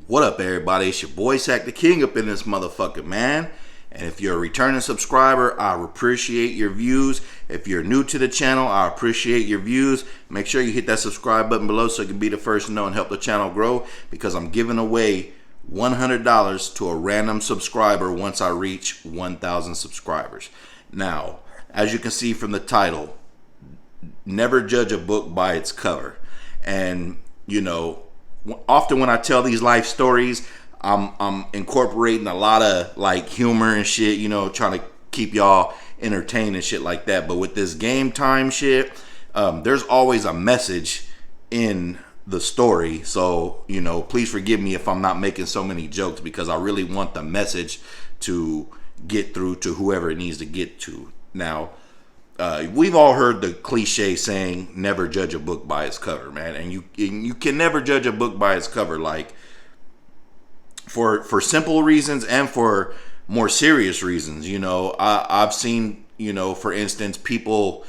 What up, everybody? It's your boy Sack the King up in this motherfucker, man. And if you're a returning subscriber, I appreciate your views. If you're new to the channel, I appreciate your views. Make sure you hit that subscribe button below so you can be the first to know and help the channel grow, because I'm giving away $100 to a random subscriber once I reach 1,000 subscribers. Now, as you can see from the title, never judge a book by its cover. And, you know, often when I tell these life stories, I'm incorporating a lot of like humor and shit, you know, trying to keep y'all entertained and shit like that. But with this game time shit, there's always a message in the story. So, you know, please forgive me if I'm not making so many jokes, because I really want the message to get through to whoever it needs to get to. Now, we've all heard the cliche saying, never judge a book by its cover, man. And you can never judge a book by its cover, like for simple reasons and for more serious reasons. You know, I've seen, you know, for instance, people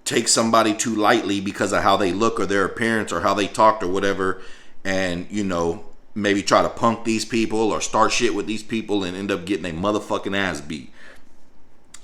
take somebody too lightly because of how they look or their appearance or how they talked or whatever, and, you know, maybe try to punk these people or start shit with these people and end up getting a motherfucking ass beat.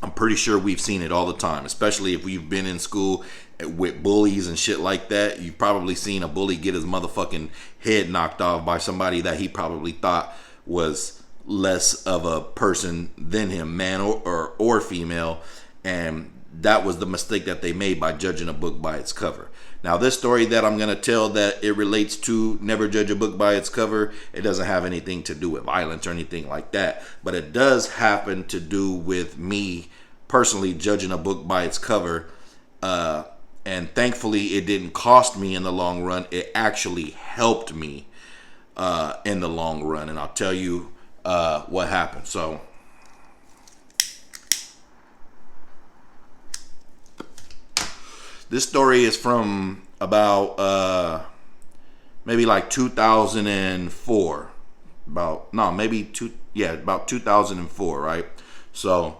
I'm pretty sure we've seen it all the time, especially if we've been in school with bullies and shit like that. You've probably seen a bully get his motherfucking head knocked off by somebody that he probably thought was less of a person than him, man or female. And that was the mistake that they made by judging a book by its cover. Now, this story that I'm going to tell, that it relates to never judge a book by its cover, it doesn't have anything to do with violence or anything like that. But it does happen to do with me personally judging a book by its cover. And thankfully, it didn't cost me in the long run. It actually helped me in the long run. And I'll tell you what happened. So, this story is from about maybe like 2004. About 2004, right? So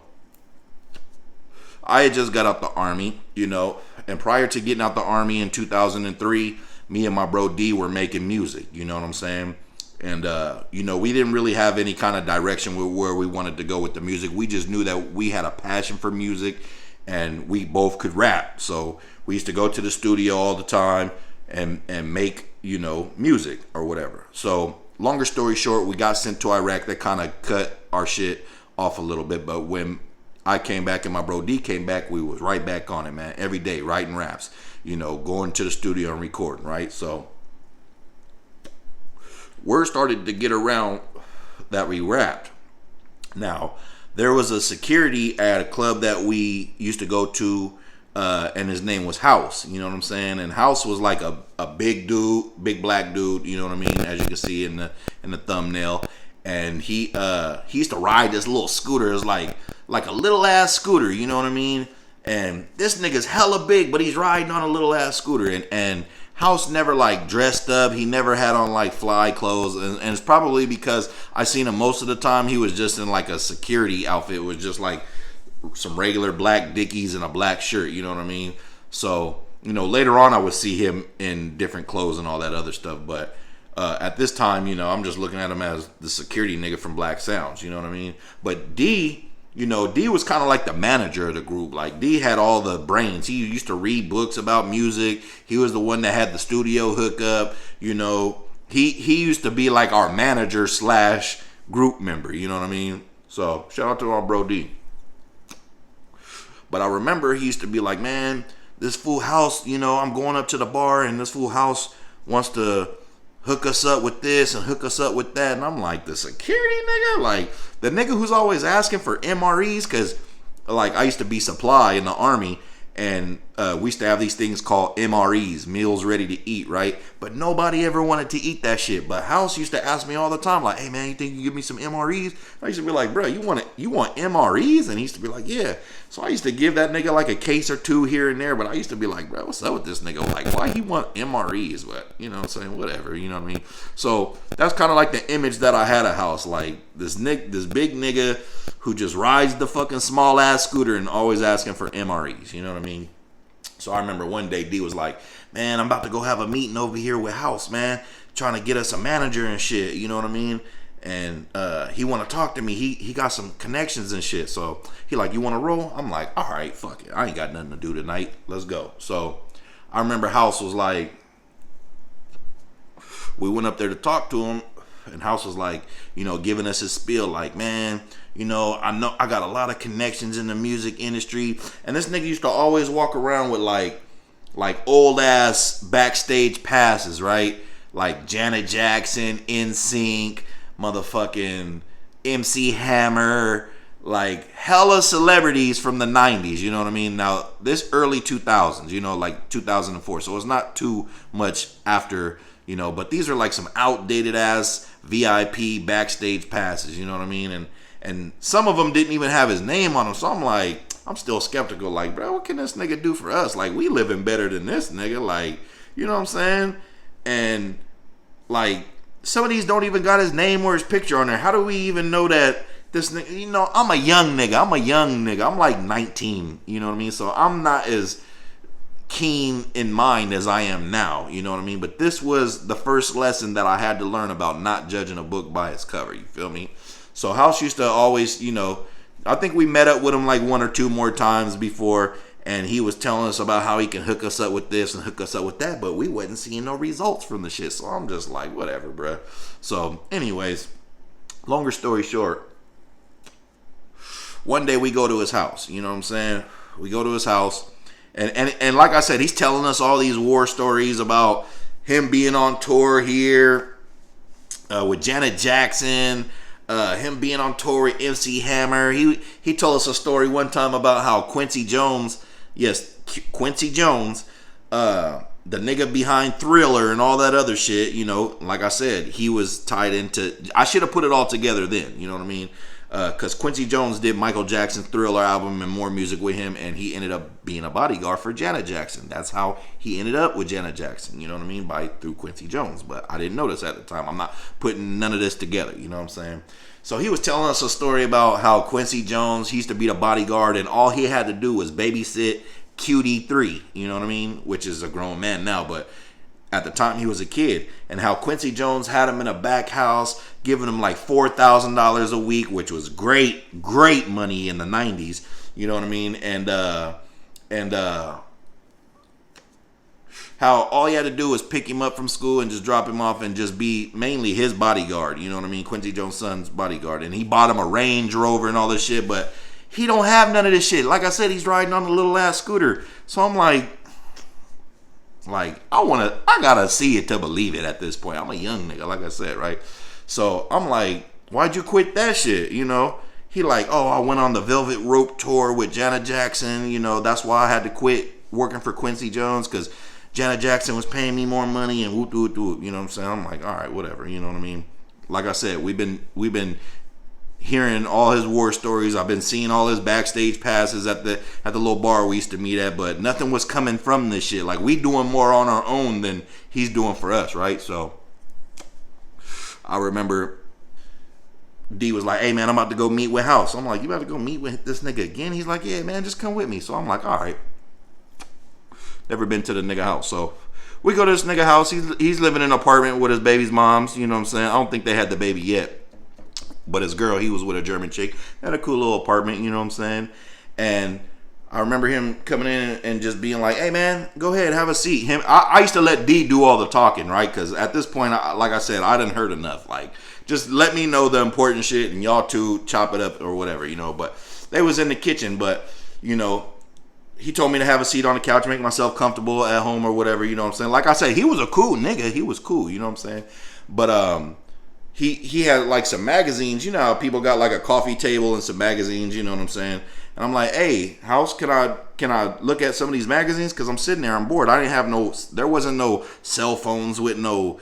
I had just got out the army, you know, and prior to getting out the army in 2003, me and my bro D were making music, you know what I'm saying? And, you know, we didn't really have any kind of direction with where we wanted to go with the music. We just knew that we had a passion for music and we both could rap. So we used to go to the studio all the time and make, you know, music or whatever. So longer story short, we got sent to Iraq. That kind of cut our shit off a little bit. But when I came back and my bro D came back, we was right back on it, man. Every day, writing raps, you know, going to the studio and recording, right? So word started to get around that we rapped. Now, there was a security at a club that we used to go to, and his name was House, you know what I'm saying? And House was like a big dude, big black dude, you know what I mean, as you can see in the thumbnail. And he used to ride this little scooter. It was like a little ass scooter, you know what I mean? And this nigga's hella big, but he's riding on a little ass scooter. And House never like dressed up. He never had on like fly clothes. And it's probably because I seen him most of the time. He was just in like a security outfit. It was just like some regular black Dickies and a black shirt, you know what I mean? So, you know, later on I would see him in different clothes and all that other stuff. But at this time, you know, I'm just looking at him as the security nigga from Black Sounds, you know what I mean? But D, you know, D was kind of like the manager of the group. Like, D had all the brains. He used to read books about music. He was the one that had the studio hookup. You know, he used to be like our manager / group member, you know what I mean? So, shout out to our bro D. But I remember he used to be like, man, this fool House, you know, I'm going up to the bar and this fool House wants to hook us up with this and hook us up with that. And I'm like, the security nigga? Like, the nigga who's always asking for MREs? Because, like, I used to be supply in the army, and we used to have these things called MREs, meals ready to eat, right? But nobody ever wanted to eat that shit. But House used to ask me all the time, like, hey, man, you think you can give me some MREs? I used to be like, bro, you want MREs? And he used to be like, yeah. So I used to give that nigga like a case or two here and there, but I used to be like, bro, what's up with this nigga? Like, why he want MREs? But, you know what I'm saying? Whatever, you know what I mean? So that's kind of like the image that I had of House. Like, this big nigga who just rides the fucking small ass scooter and always asking for MREs, you know what I mean? So I remember one day D was like, man, I'm about to go have a meeting over here with House, man. trying to get us a manager and shit. You know what I mean? And he want to talk to me. He got some connections and shit. So he like, you want to roll? I'm like, all right, fuck it. I ain't got nothing to do tonight. Let's go. So I remember House was like, we went up there to talk to him, and House was like, you know, giving us his spiel, like, man, you know I got a lot of connections in the music industry, and this nigga used to always walk around with like old ass backstage passes, right? Like Janet Jackson, NSYNC, motherfucking MC Hammer, like hella celebrities from the 90s, you know what I mean? Now, this early 2000s, you know, like 2004, so it's not too much after, you know, but these are like some outdated ass VIP backstage passes, you know what I mean? And some of them didn't even have his name on them, so I'm still skeptical, like, bro, what can this nigga do for us? Like, we living better than this nigga, like, you know what I'm saying? And like, some of these don't even got his name or his picture on there. How do we even know that this nigga, you know, I'm a young nigga. I'm like 19, you know what I mean? So I'm not as keen in mind as I am now, you know what I mean? But this was the first lesson that I had to learn about not judging a book by its cover, you feel me? So House used to always, you know, I think we met up with him like one or two more times before, and he was telling us about how he can hook us up with this and hook us up with that, but we wasn't seeing no results from the shit. So I'm just like, whatever, bruh. So anyways, longer story short, one day we go to his house, you know what I'm saying? We go to his house, and like I said, he's telling us all these war stories about him being on tour here with Janet Jackson, him being on tour with MC Hammer. He told us a story one time about how Quincy Jones, Quincy Jones, the nigga behind Thriller and all that other shit, you know, like I said, he was tied into, I should have put it all together then, you know what I mean? Because Quincy Jones did Michael Jackson's Thriller album and more music with him, and he ended up being a bodyguard for Janet Jackson. That's how he ended up with Janet Jackson, you know what I mean, through Quincy Jones. But I didn't notice at the time. I'm not putting none of this together, you know what I'm saying? So he was telling us a story about how Quincy Jones, he used to be the bodyguard, and all he had to do was babysit QD3, you know what I mean, which is a grown man now, but at the time he was a kid, and how Quincy Jones had him in a back house, giving him like $4,000 a week, which was great money in the 90s, you know what I mean? And how all he had to do was pick him up from school and just drop him off and just be mainly his bodyguard, you know what I mean? Quincy Jones' son's bodyguard. And he bought him a Range Rover and all this shit, but he don't have none of this shit. Like I said, he's riding on a little ass scooter. So I'm like, I gotta see it to believe it at this point. I'm a young nigga, like I said, right? So I'm like, why'd you quit that shit, you know? He like, oh, I went on the Velvet Rope tour with Janet Jackson, you know, that's why I had to quit working for Quincy Jones, because Janet Jackson was paying me more money and whoop, whoop, whoop, you know what I'm saying? I'm like, all right, whatever, you know what I mean? Like I said, we've been hearing all his war stories. I've been seeing all his backstage passes at the little bar we used to meet at, but nothing was coming from this shit. Like, we doing more on our own than he's doing for us, right? So I remember D was like, hey man, I'm about to go meet with House. I'm like, you about to go meet with this nigga again? He's like, yeah man, just come with me. So I'm like, all right. Never been to the nigga house. So we go to this nigga house. He's living in an apartment with his baby's moms, you know what I'm saying? I don't think they had the baby yet. But his girl, he was with a German chick. Had a cool little apartment, you know what I'm saying? And I remember him coming in and just being like, hey, man, go ahead, have a seat. I used to let D do all the talking, right? Because at this point, like I said, I done heard enough. Like, just let me know the important shit and y'all two chop it up or whatever, you know? But they was in the kitchen, but, you know, he told me to have a seat on the couch, make myself comfortable at home or whatever, you know what I'm saying? Like I said, he was a cool nigga. He was cool, you know what I'm saying? But, He had like some magazines, you know how people got like a coffee table and some magazines, you know what I'm saying? And I'm like, hey, House, can I look at some of these magazines? Because I'm sitting there, I'm bored. There wasn't no cell phones with no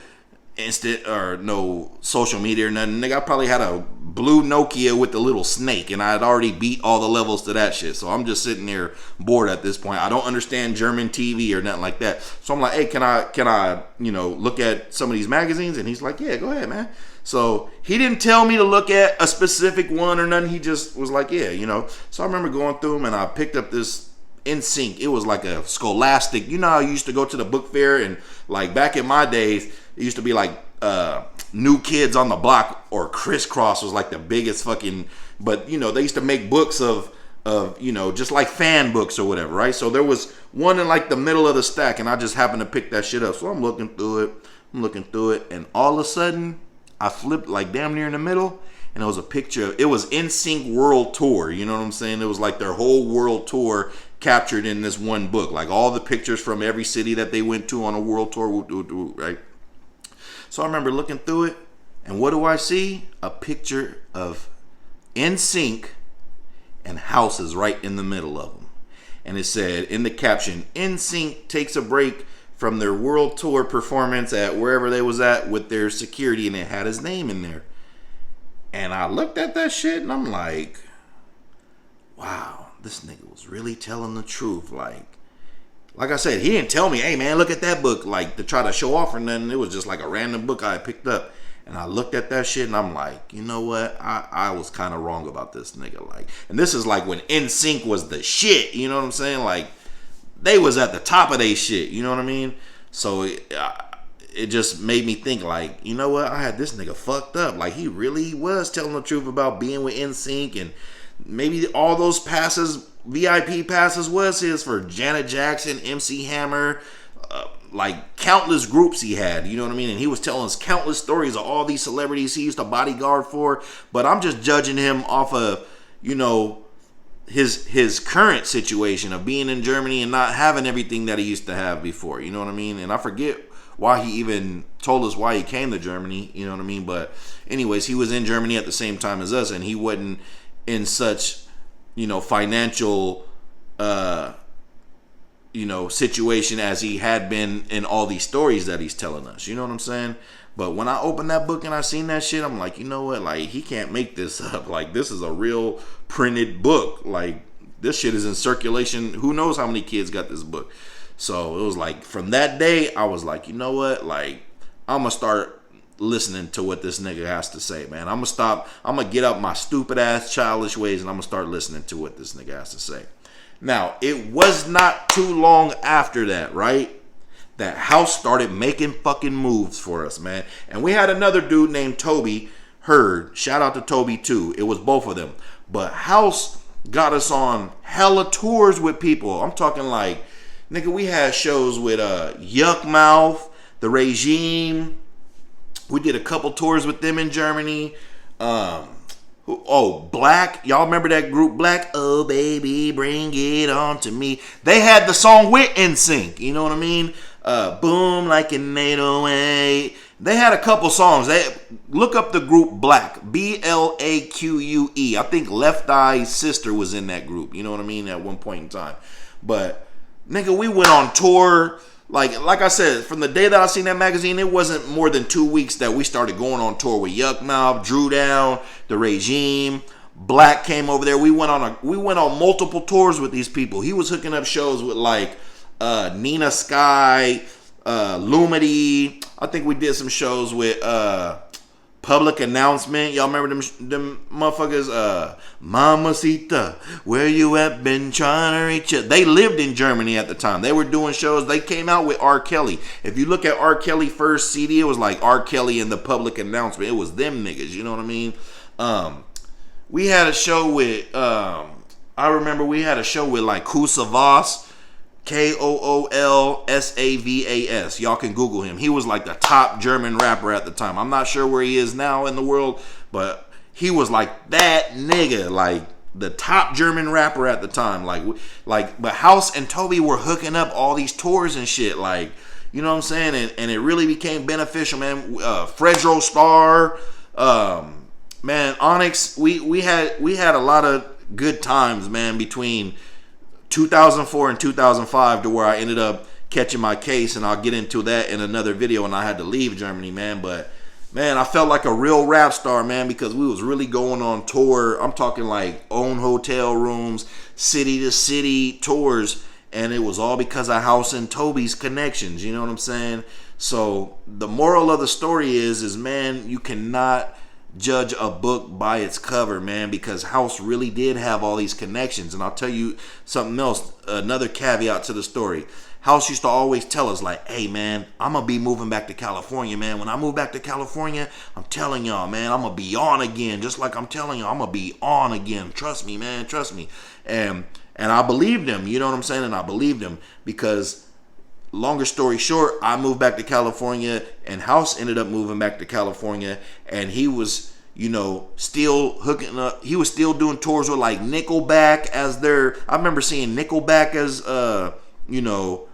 instant or no social media or nothing. Nigga, I probably had a blue Nokia with the little snake, and I had already beat all the levels to that shit. So I'm just sitting there bored at this point. I don't understand German TV or nothing like that. So I'm like, hey, can I, you know, look at some of these magazines? And he's like, yeah, go ahead, man. So he didn't tell me to look at a specific one or nothing. He just was like, yeah, you know. So I remember going through them, and I picked up this NSYNC. It was like a Scholastic. You know how you used to go to the book fair, and like back in my days, it used to be like New Kids on the Block or Crisscross was like the biggest fucking. But you know, they used to make books of you know, just like fan books or whatever, right? So there was one in like the middle of the stack, and I just happened to pick that shit up. So I'm looking through it, and all of a sudden I flipped like damn near in the middle, and it was a picture. It was NSYNC World Tour. You know what I'm saying? It was like their whole world tour captured in this one book, like all the pictures from every city that they went to on a world tour, right? So I remember looking through it, and what do I see? A picture of NSYNC and House is right in the middle of them. And it said in the caption, NSYNC takes a break from their world tour performance at wherever they was at with their security, and it had his name in there. And I looked at that shit and I'm like, wow, this nigga was really telling the truth. Like I said, he didn't tell me, hey man, look at that book, like to try to show off or nothing. It was just like a random book I picked up. And I looked at that shit and I'm like, you know what? I was kind of wrong about this nigga. Like, and this is like when NSYNC was the shit. You know what I'm saying? Like, they was at the top of their shit. You know what I mean? So it just made me think like, you know what? I had this nigga fucked up. Like, he really was telling the truth about being with NSYNC, and maybe all those passes, VIP passes, was his for Janet Jackson, MC Hammer, like countless groups he had, you know what I mean? And he was telling us countless stories of all these celebrities he used to bodyguard for. But I'm just judging him off of, you know, his current situation of being in Germany and not having everything that he used to have before, you know what I mean? And I forget why he even told us why he came to Germany, you know what I mean? But anyways, he was in Germany at the same time as us, and he wasn't in such, you know, financial you know, situation as he had been in all these stories that he's telling us. You know what I'm saying? But when I opened that book and I seen that shit, I'm like, you know what? Like, he can't make this up. Like, this is a real printed book. Like, this shit is in circulation. Who knows how many kids got this book? So it was like, from that day, I was like, you know what? Like, I'm going to start listening to what this nigga has to say, man. I'm going to get up my stupid ass childish ways, and I'm going to start listening to what this nigga has to say. Now, it was not too long after that, right, that House started making fucking moves for us, man. And we had another dude named Toby Heard. Shout out to Toby, too. It was both of them. But House got us on hella tours with people. I'm talking like, nigga, we had shows with Yuck Mouth, The Regime. We did a couple tours with them in Germany. Black. Y'all remember that group Black? Oh, baby, bring it on to me. They had the song with NSYNC. You know what I mean? Boom, like an 808. They had a couple songs. Look up the group Black. Blaque. I think Left Eye's sister was in that group. You know what I mean? At one point in time. But, nigga, we went on tour. Like I said, from the day that I seen that magazine, it wasn't more than 2 weeks that we started going on tour with Yuck Mouth, Drew Down, The Regime. Black came over there. We went on multiple tours with these people. He was hooking up shows with like Nina Sky, Lumity. I think we did some shows with Public Announcement. Y'all remember them motherfuckers? Mamacita, where you at? Been trying to reach you. They lived in Germany at the time. They were doing shows. They came out with R. Kelly. If you look at R. Kelly first CD, it was like R. Kelly and the Public Announcement. It was them niggas. You know what I mean? We had a show with. I remember we had a show with like Koolsavas. Koolsavas. Y'all can Google him. He was like the top German rapper at the time. I'm not sure where he is now in the world, but he was like that nigga, like the top German rapper at the time. But House and Toby were hooking up all these tours and shit. Like, you know what I'm saying? And it really became beneficial, man. Fredro Starr, man, Onyx. We had a lot of good times, man, between 2004 and 2005 to where I ended up catching my case, and I'll get into that in another video, and I had to leave Germany, man. But man, I felt like a real rap star, man, because we was really going on tour. I'm talking like own hotel rooms, city to city tours, and it was all because of House and Toby's connections. You know what I'm saying? So the moral of the story is man, you cannot judge a book by its cover, man, because House really did have all these connections. And I'll tell you something else, another caveat to the story. House used to always tell us like, hey man, I'm gonna be moving back to California, man. When I move back to California, I'm telling y'all, man, I'm gonna be on again. Just like I'm telling y'all, I'm gonna be on again. Trust me, man, trust me. And I believed him, you know what I'm saying? And I believed him because, longer story short, I moved back to California, and House ended up moving back to California, and he was, you know, still hooking up. He was still doing tours with like Nickelback as their. I remember seeing Nickelback as you know,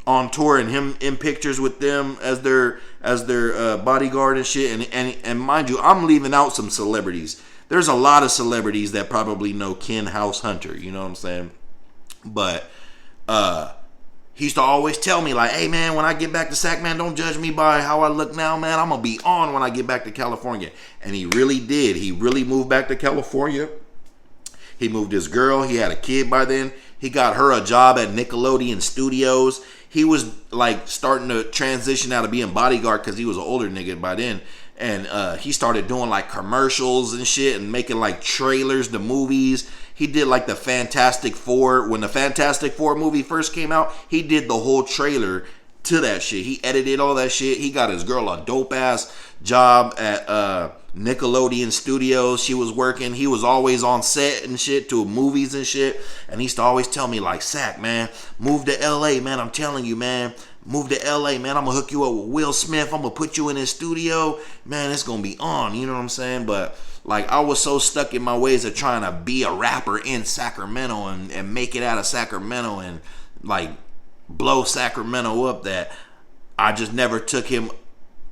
on tour, and him in pictures with them as their bodyguard and shit. And mind you, I'm leaving out some celebrities. There's a lot of celebrities that probably know Ken House Hunter. You know what I'm saying? But he used to always tell me like, hey man, when I get back to Sac, man, don't judge me by how I look now, man. I'm gonna be on when I get back to California. And he really did. He really moved back to California. He moved his girl. He had a kid by then. He got her a job at Nickelodeon Studios. He was like starting to transition out of being bodyguard because he was an older nigga by then. And he started doing like commercials and shit and making like trailers to movies. He did like the Fantastic Four. When the Fantastic Four movie first came out, he did the whole trailer to that shit. He edited all that shit. He got his girl a dope ass job at Nickelodeon Studios. She was working. He was always on set and shit to movies and shit. And he used to always tell me like, Sac, man, move to LA, man. I'm telling you, man. Move to LA, man. I'm gonna hook you up with Will Smith. I'm gonna put you in his studio. Man, it's gonna be on. You know what I'm saying? But like, I was so stuck in my ways of trying to be a rapper in Sacramento and make it out of Sacramento and like blow Sacramento up that I just never took him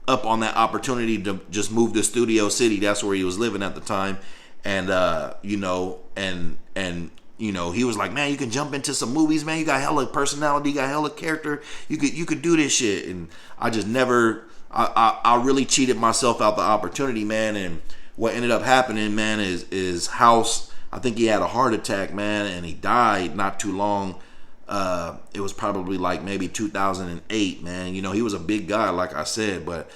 up on that opportunity to just move to Studio City. That's where he was living at the time. And you know, and you know, he was like, man, you can jump into some movies, man. You got hella personality, you got hella character. You could do this shit. And I just never, I really cheated myself out the opportunity, man. And what ended up happening, man, is House, I think he had a heart attack, man, and he died not too long. It was probably like maybe 2008, man. You know, he was a big guy, like I said, but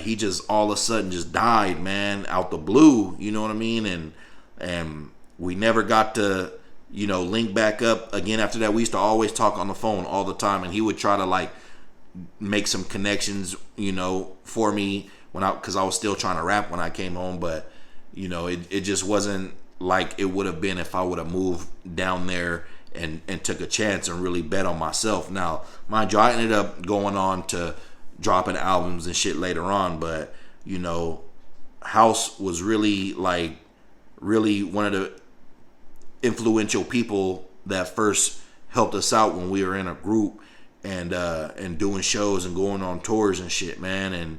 he just all of a sudden just died, man, out the blue. You know what I mean? And we never got to, you know, link back up again after that. We used to always talk on the phone all the time, and he would try to like make some connections, you know, for me because I was still trying to rap when I came home. But you know, it just wasn't like it would have been if I would have moved down there and took a chance and really bet on myself. Now, mind you, I ended up going on to dropping albums and shit later on, but you know, House was really one of the influential people that first helped us out when we were in a group and doing shows and going on tours and shit, man.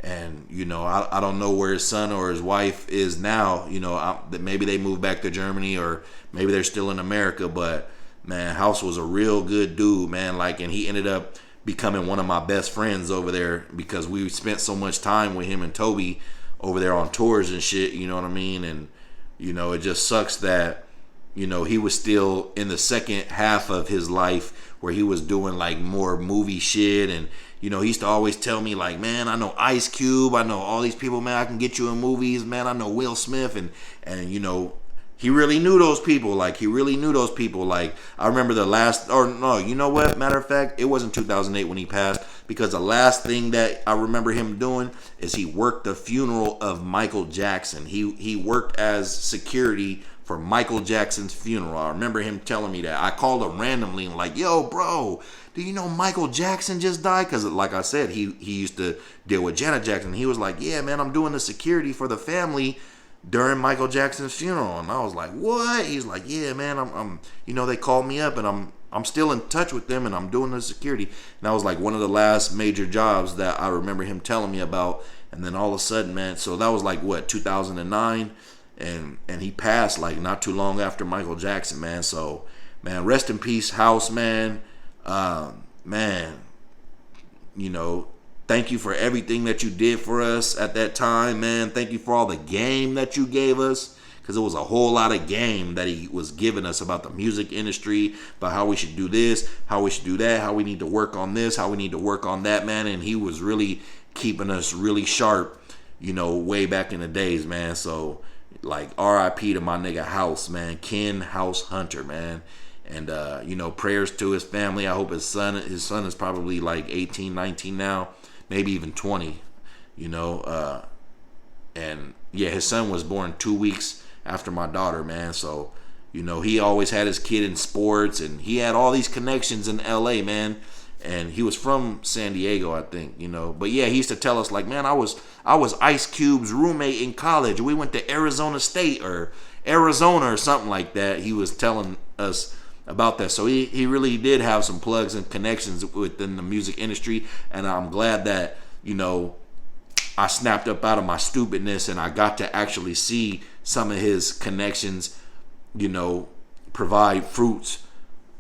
And you know, I don't know where his son or his wife is now. You know, maybe they moved back to Germany or maybe they're still in America. But man, House was a real good dude, man. Like, and he ended up becoming one of my best friends over there because we spent so much time with him and Toby over there on tours and shit. You know what I mean? And you know, it just sucks that, you know, he was still in the second half of his life where he was doing like more movie shit. And you know, he used to always tell me like, man, I know Ice Cube, I know all these people, man, I can get you in movies, man. I know Will Smith, and you know, he really knew those people. Like, he really knew those people. Like, I remember you know what? Matter of fact, it wasn't 2008 when he passed, because the last thing that I remember him doing is he worked the funeral of Michael Jackson. He worked as security for Michael Jackson's funeral. I remember him telling me that. I called him randomly and like, yo, bro, do you know Michael Jackson just died? Because like I said, he used to deal with Janet Jackson. He was like, yeah, man, I'm doing the security for the family during Michael Jackson's funeral. And I was like, what? He's like, yeah, man, I'm you know, they called me up and I'm still in touch with them and I'm doing the security. And that was like one of the last major jobs that I remember him telling me about. And then all of a sudden, man, so that was like what, 2009? And he passed like not too long after Michael Jackson, man. So, man, rest in peace, House, man. Man, you know, thank you for everything that you did for us at that time, man. Thank you for all the game that you gave us, because it was a whole lot of game that he was giving us about the music industry, about how we should do this, how we should do that, how we need to work on this, how we need to work on that, man. And he was really keeping us really sharp, you know, way back in the days, man. So, like, RIP to my nigga House, man. Ken House Hunter, man. And you know, prayers to his family. I hope his son is probably like 18, 19 now, maybe even 20. You know, and yeah, his son was born 2 weeks after my daughter, man. So, you know, he always had his kid in sports, and he had all these connections in LA, man. And he was from San Diego, I think, you know. But yeah, he used to tell us like, man, I was Ice Cube's roommate in college. We went to Arizona State or Arizona or something like that. He was telling us about that. So he really did have some plugs and connections within the music industry, and I'm glad that, you know, I snapped up out of my stupidness and I got to actually see some of his connections, you know, provide fruits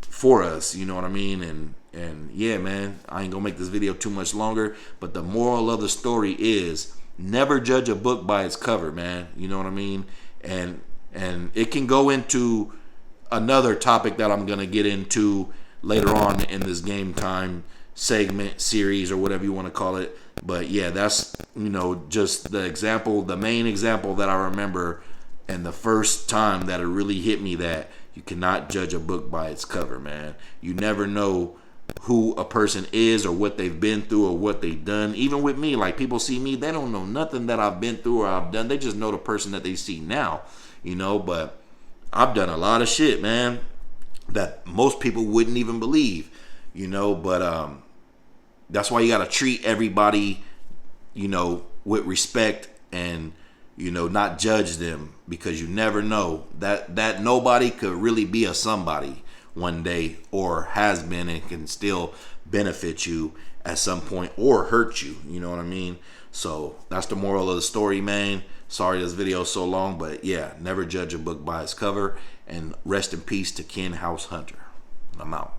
for us, you know what I mean? And yeah, man, I ain't gonna make this video too much longer, but the moral of the story is never judge a book by its cover, man. You know what I mean? And it can go into another topic that I'm gonna get into later on in this Game Time segment, series, or whatever you want to call it. But yeah, that's, you know, just the main example that I remember, and the first time that it really hit me that you cannot judge a book by its cover, man. You never know who a person is or what they've been through or what they've done. Even with me, like, people see me, they don't know nothing that I've been through or I've done. They just know the person that they see now, you know. But I've done a lot of shit, man, that most people wouldn't even believe, you know. But that's why you got to treat everybody, you know, with respect, and, you know, not judge them, because you never know that nobody could really be a somebody one day, or has been, and can still benefit you at some point or hurt you. You know what I mean? So that's the moral of the story, man. Sorry this video is so long, but yeah, never judge a book by its cover. And rest in peace to Ken House Hunter. I'm out.